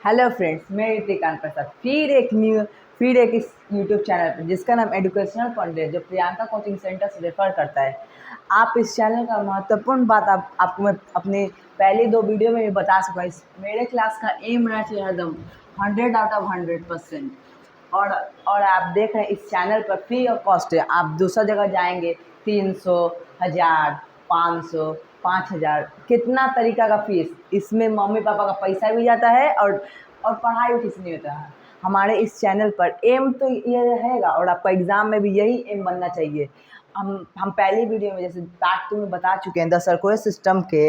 Hello friends, मैं ऋतिकांत प्रसाद फिर एक इस यूट्यूब चैनल पर जिसका नाम एजुकेशनल कंटेंट जो प्रियंका कोचिंग सेंटर से रेफर करता है। आप इस चैनल का महत्वपूर्ण बात आपको मैं अपने पहले 2 वीडियो में भी बता चुका हूँ। मेरे क्लास का एम रहना चाहिए हरदम 100 आउट ऑफ 100%। और आप देख रहे हैं इस चैनल पर फ्री ऑफ कॉस्ट है। आप दूसरा जगह जाएंगे 300, 1000, 500, 5000 कितना तरीका का फीस। इसमें मम्मी पापा का पैसा भी जाता है और पढ़ाई भी किसी नहीं होता है। हमारे इस चैनल पर एम तो ये रहेगा और आपका एग्ज़ाम में भी यही एम बनना चाहिए। हम पहली वीडियो में जैसे पार्ट 2 में बता चुके हैं द सर्कुलर सिस्टम के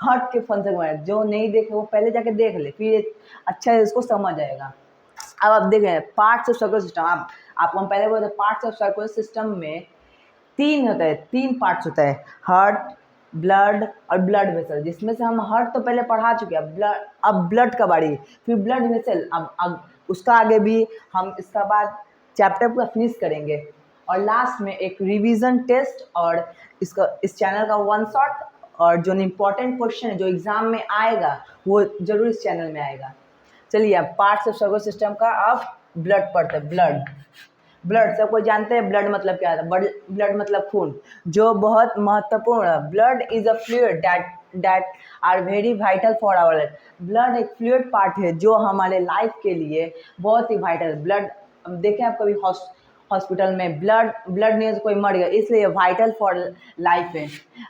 हर्ट के फंक्शन के बारे में। जो नहीं देखे वो पहले जाके देख ले, फिर अच्छा है इसको समझ आएगा। अब आप देखें पार्ट्स ऑफ सर्कुलर सिस्टम। आपको हम पहले बोले थे पार्ट्स ऑफ सर्कुलर सिस्टम में 3 होता है, 3 पार्ट्स होता है, हार्ट, ब्लड और ब्लड वेसल। जिसमें से हम हार्ट तो पहले पढ़ा चुके हैं, अब ब्लड का बारी, फिर ब्लड वेसल। अब उसका आगे भी हम इसका बाद चैप्टर पूरा फिनिश करेंगे और लास्ट में एक रिवीजन टेस्ट और इस चैनल का वन शॉट और जो इम्पोर्टेंट क्वेश्चन है जो एग्जाम में आएगा वो जरूर इस चैनल में आएगा। चलिए अब पार्ट्स ऑफ सर्कुलर सिस्टम का अब ब्लड पढ़ते हैं। ब्लड सब कोई जानते हैं ब्लड मतलब क्या है। ब्लड मतलब खून, जो बहुत महत्वपूर्ण है। Blood is a fluid that are very vital for our life. Blood एक फ्लूइड पार्ट है जो हमारे लाइफ के लिए बहुत ही वाइटल है। ब्लड देखें आप कभी हॉस्पिटल में ब्लड नहीं है तो कोई मर गया, इसलिए वाइटल फॉर लाइफ है।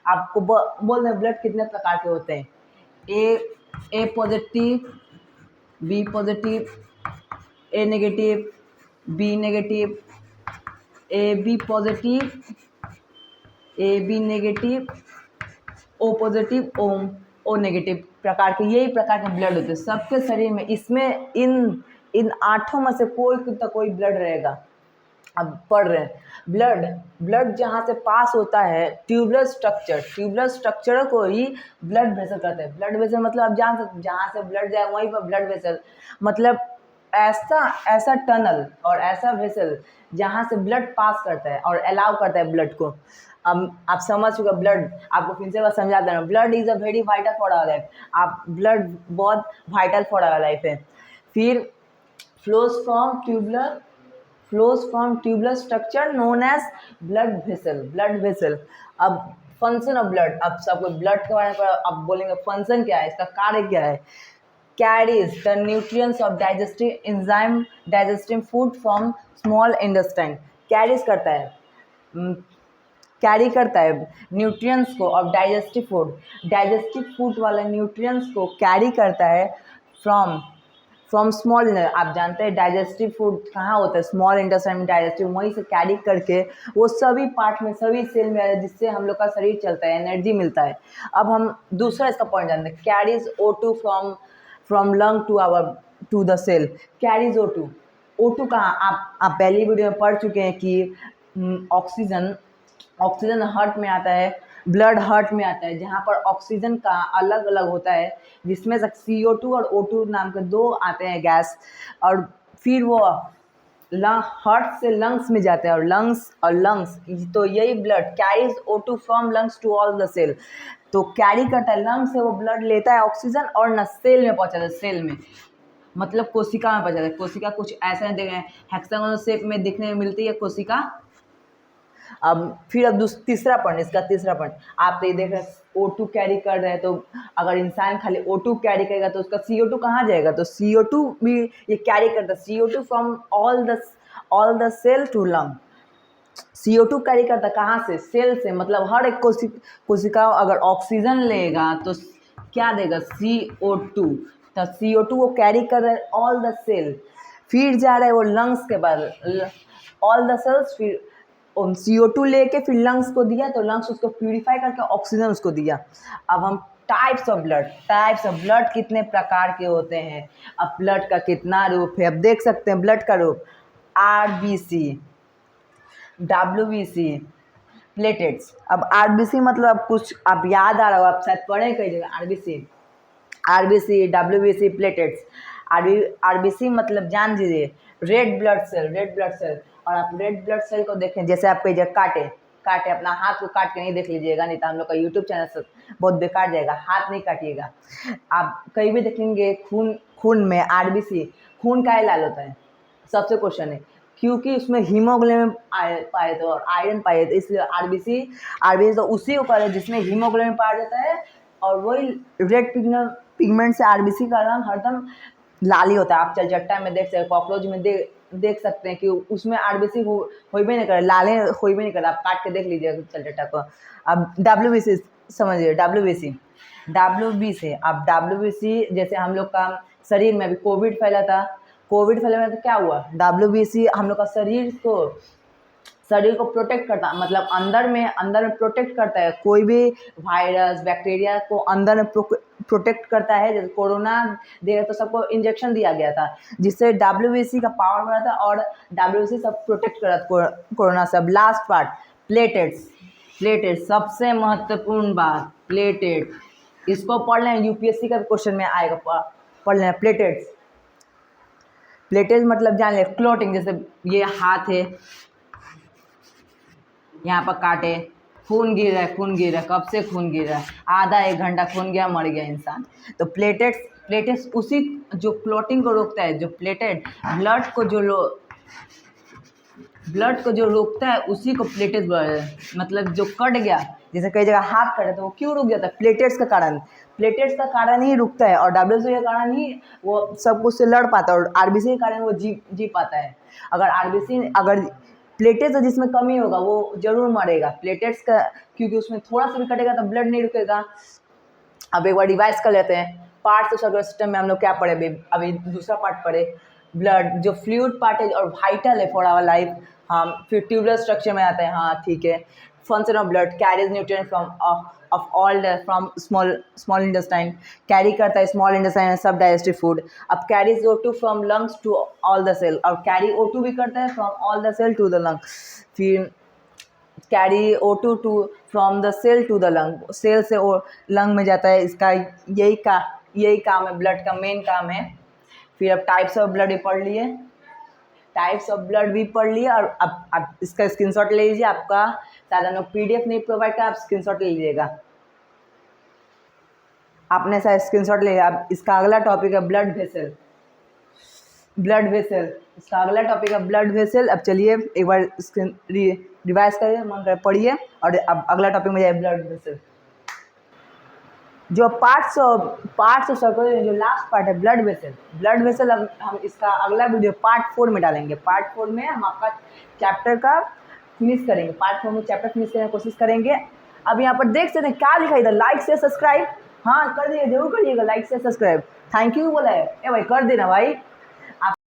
आपको बोल रहे ब्लड कितने प्रकार के होते हैं। A positive, B positive, A negative, B negative, A B positive, A B negative, O positive, O negative प्रकार के, यही प्रकार के ब्लड होते हैं सबके शरीर में। इसमें इन 8 में से कोई ब्लड रहेगा। अब पढ़ रहे हैं ब्लड जहाँ से पास होता है ट्यूबुलर स्ट्रक्चर को ही ब्लड वेसल कहते हैं। ब्लड वेसल मतलब आप जान सकते जहाँ से ब्लड जाए वहीं पर ब्लड वेसल मतलब ऐसा टनल और ऐसा वेसल जहाँ से ब्लड पास करता है और अलाउ करता है ब्लड को। अब आप समझ चुके ब्लड, आपको फिर से समझा दे रहा हूँ। Blood is a very vital for our life. आप ब्लड बहुत वाइटल फॉर आवर लाइफ है। फिर flows from tubular structure known as blood vessel. अब फंक्शन ऑफ ब्लड, अब सबको ब्लड के बारे में अब बोलेंगे फंक्शन क्या है, इसका कार्य क्या है। Carries the nutrients of digestive enzyme digesting food from small intestine. Carry करता है न्यूट्रिएंट्स को और डाइजेस्टिव फूड वाले न्यूट्रिएंट्स को कैरी करता है फ्रॉम स्मॉल। आप जानते हैं डाइजेस्टिव फूड कहाँ होता है, स्मॉल इंटेस्टाइन में डाइजेस्टिव, वहीं से कैरी करके वो सभी पार्ट में सभी सेल में है, जिससे हम लोग का शरीर चलता है, एनर्जी मिलता है। अब हम दूसरा इसका पॉइंट जानते हैं। Carries O2 from lung to the cell. Carries O2 कहाँ, आप पहली वीडियो में पढ़ चुके हैं कि ऑक्सीजन हार्ट में आता है, ब्लड हार्ट में आता है, जहाँ पर ऑक्सीजन का अलग अलग होता है, जिसमें से CO2 और O2 नाम के 2 आते हैं गैस। और फिर वो हार्ट से लंग्स में जाते हैं और लंग्स तो यही blood carries O2 from lungs to all the cell. तो कैरी करता है लंग्स से वो ब्लड लेता है ऑक्सीजन और न सेल में पहुँचाता है। सेल में मतलब कोशिका में पहुँचाता है। कोशिका कुछ ऐसा नहीं देख रहे हैं, हेक्सागोनल शेप में दिखने में मिलती है कोशिका। अब फिर अब तीसरा पॉइंट आप तो ये देख रहे हैं O2 कैरी कर रहे हैं, तो अगर इंसान खाली O2 कैरी करेगा तो उसका CO2 कहाँ जाएगा। तो CO2 भी ये कैरी करता है, CO2 from all the cell to lung. CO2 carry करता कहाँ से, सेल से। मतलब हर एक कोशिका अगर ऑक्सीजन लेगा तो क्या देगा, CO2। तो CO2 वो कैरी कर रहा है ऑल द सेल, फिर जा रहा है वो लंग्स के बाद ऑल द सेल्स, फिर CO2 लेके फिर लंग्स को दिया तो लंग्स उसको प्यूरिफाई करके ऑक्सीजन उसको दिया। अब हम टाइप्स ऑफ ब्लड कितने प्रकार के होते हैं। अब ब्लड का कितना रूप है, अब देख सकते हैं ब्लड का रूप RBC, WBC, प्लेटेट्स। अब RBC मतलब कुछ आप याद आ रहा हो, आप शायद पढ़े कई जगह RBC, WBC, प्लेटेट्स। RBC मतलब जान दीजिए रेड ब्लड सेल। और आप रेड ब्लड सेल को देखें, जैसे आप कई जगह काटे अपना हाथ को काट के नहीं देख लीजिएगा, नहीं तो हम लोग का यूट्यूब चैनल से बहुत बेकार जाएगा। हाथ नहीं काटिएगा। आप कहीं भी देखेंगे खून में आरबीसी, खून काहे लाल होता है? सबसे क्वेश्चन है, क्योंकि उसमें हीमोग्लोबिन पाए थे और आयरन पाए थे, इसलिए आरबीसी आरबीसी तो उसी ऊपर है जिसमें हीमोग्लोबिन पाया जाता है, और वही रेड पिगमेंट से आरबीसी का रंग हरदम लाल ही होता है। आप चलचट्टा में देख सकते हैं, कॉकरोच में देख सकते हैं कि उसमें आरबीसी हो भी नहीं करे, लाले हो भी नहीं करे। आप काट के देख लीजिए चलचट्टा को। अब डब्ल्यूबीसी समझिए, डब्ल्यूबीसी अब डब्ल्यूबीसी जैसे हम लोग का शरीर में अभी कोविड फैला था, कोविड फैला में तो क्या हुआ, डब्ल्यूबीसी हम लोग का शरीर को प्रोटेक्ट करता, मतलब अंदर में प्रोटेक्ट करता है। कोई भी वायरस बैक्टीरिया को अंदर में प्रोटेक्ट करता है। जैसे कोरोना दिया तो सबको इंजेक्शन दिया गया था, जिससे डब्ल्यूबीसी का पावर बढ़ा था और डब्ल्यूबीसी सब प्रोटेक्ट कर रहा था कोरोना से। अब लास्ट पार्ट, प्लेटेट्स सबसे महत्वपूर्ण बात, प्लेटेट, इसको पढ़ लें, यूपीएससी का क्वेश्चन में आएगा, पढ़ लें प्लेटेट्स मतलब जान लें क्लोटिंग। जैसे ये हाथ है, यहाँ पर काटे, खून गिर रहा है, कब से खून गिर रहा है, आधा 1 घंटा खून गया, मर गया इंसान। तो प्लेटेट्स उसी जो क्लॉटिंग को रोकता है, जो प्लेटेट ब्लड को जो रोकता है उसी को प्लेटेट्स बोला जाता है। मतलब जो कट गया, जैसे कई जगह हाथ कटे तो वो क्यों रुक जाता है? प्लेटेट्स का कारण ही रुकता है, और डब्ल्यूबीसी के कारण ही वो सब कुछ से लड़ पाता है, और आरबीसी के कारण वो जी पाता है। अगर प्लेटेट्स जिसमें कमी होगा वो जरूर मरेगा। प्लेटेट्स का, क्योंकि उसमें थोड़ा सा भी कटेगा तो ब्लड नहीं रुकेगा। अब एक बार रिवाइज कर लेते हैं, पार्ट्स ऑफ सर्कुलर सिस्टम में हम लोग क्या पढ़े, अभी दूसरा पार्ट पढ़े, ब्लड जो फ्लूइड पार्ट है और वाइटल है फॉर आवर लाइफ। हम फिर ट्यूबुलर स्ट्रक्चर में आते हैं, हाँ ठीक है। Function of blood, carries nutrient from small intestine, carry करता है स्मॉल इंटेस्टाइन सब डाइजेस्टिव फूड। अब carries O2 from lungs to all the cell, और कैरी O2 भी करता है from all the cell to the lung. फिर carry O2 from the cell to the lung, cell से लंग में जाता है। इसका यही काम है, ब्लड का मेन काम है। फिर अब टाइप्स ऑफ ब्लड भी पढ़ लिए, और अब इसका स्क्रीनशॉट ले लीजिए। आपका शायद हम लोग पीडीएफ नहीं प्रोवाइड कर, आप स्क्रीनशॉट ले लीजिएगा। आपने शायद स्क्रीनशॉट ले लिया। अब इसका अगला टॉपिक है ब्लड वेसल। इसका अगला टॉपिक है ब्लड वेसल। अब चलिए एक बार स्क्रीन रिवाइज करिए, मन कर पढ़िए, और अब अगला टॉपिक में जाए ब्लड वेसल। जो पार्ट्स ऑफ सर्कुलर, जो लास्ट पार्ट है ब्लड वेसल। अब हम इसका अगला वीडियो पार्ट 4 में डालेंगे। पार्ट 4 में हम आपका चैप्टर का फिनिश करेंगे, पार्ट 4 में चैप्टर फिनिश करने की कोशिश करेंगे। अब यहाँ पर देख सकते हैं क्या लिखा है इधर, लाइक से सब्सक्राइब, हाँ कर दिए, जरूर करिएगा लाइक से सब्सक्राइब। थैंक यू बोला है, ए भाई कर देना भाई।